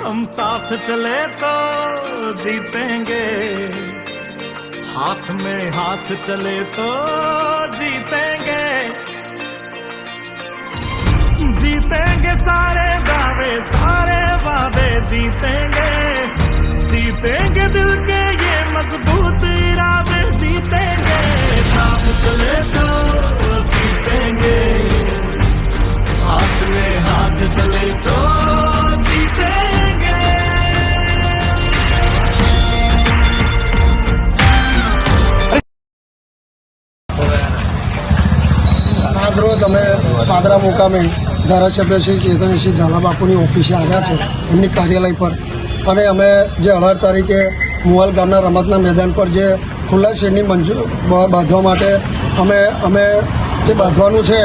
हम साथ चले तो जीतेंगे, हाथ में हाथ चले तो जीतेंगे, जीतेंगे सारे दावे सारे वादे जीतेंगे, जीतेंगे दिल के ये मजबूत इरादे जीतेंगे, साथ चले तो जीतेंगे, हाथ में हाथ चले तो जीतेंगे। આજરોજ અમે પાદરા મુકામે ધારાસભ્ય શ્રી ચેતનસિંહ ઝાલા બાપુની ઓફિસે આવ્યા છે, એમની કાર્યાલય પર, અને અમે જે 18 તારીખે મુવાલ ગામના રમતના મેદાન પર જે ખુલ્લા શેડની મંજૂર બાંધવા માટે અમે જે બાંધવાનું છે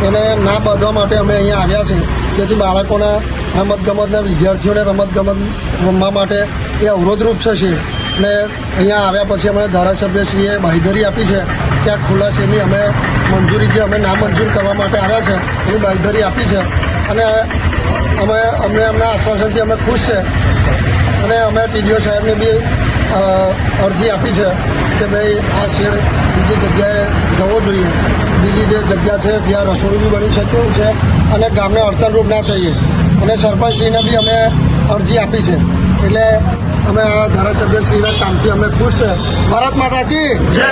એને ના બાંધવા માટે અમે અહીંયા આવ્યા છે, જેથી બાળકોના રમતગમતના વિદ્યાર્થીઓને રમતગમત રમવા માટે એ અવરોધરૂપ થશે. અને અહીંયા આવ્યા પછી અમે ધારાસભ્યશ્રીએ બાંહેધરી આપી છે કે આ ખુલ્લા શેડની અમે મંજૂરી જે અમે નામંજૂર કરવા માટે આવ્યા છે એની બાંહેધરી આપી છે, અને અમને એમના આશ્વાસનથી અમે ખુશ છે. અને અમે ટીડીઓ સાહેબને બી અરજી આપી છે કે ભાઈ આ શેડ બીજી જગ્યાએ જવો જોઈએ, બીજી જે જગ્યા છે ત્યાં રસોડું બી બની શક્યું છે અને ગામને અડચણરૂપ ના થઈએ. અને સરપંચશ્રીને બી અમે અરજી આપી છે, એટલે અમે આ ધારાસભ્યશ્રીના કામથી અમે ખુશ છે. ભારત માતા કી જય.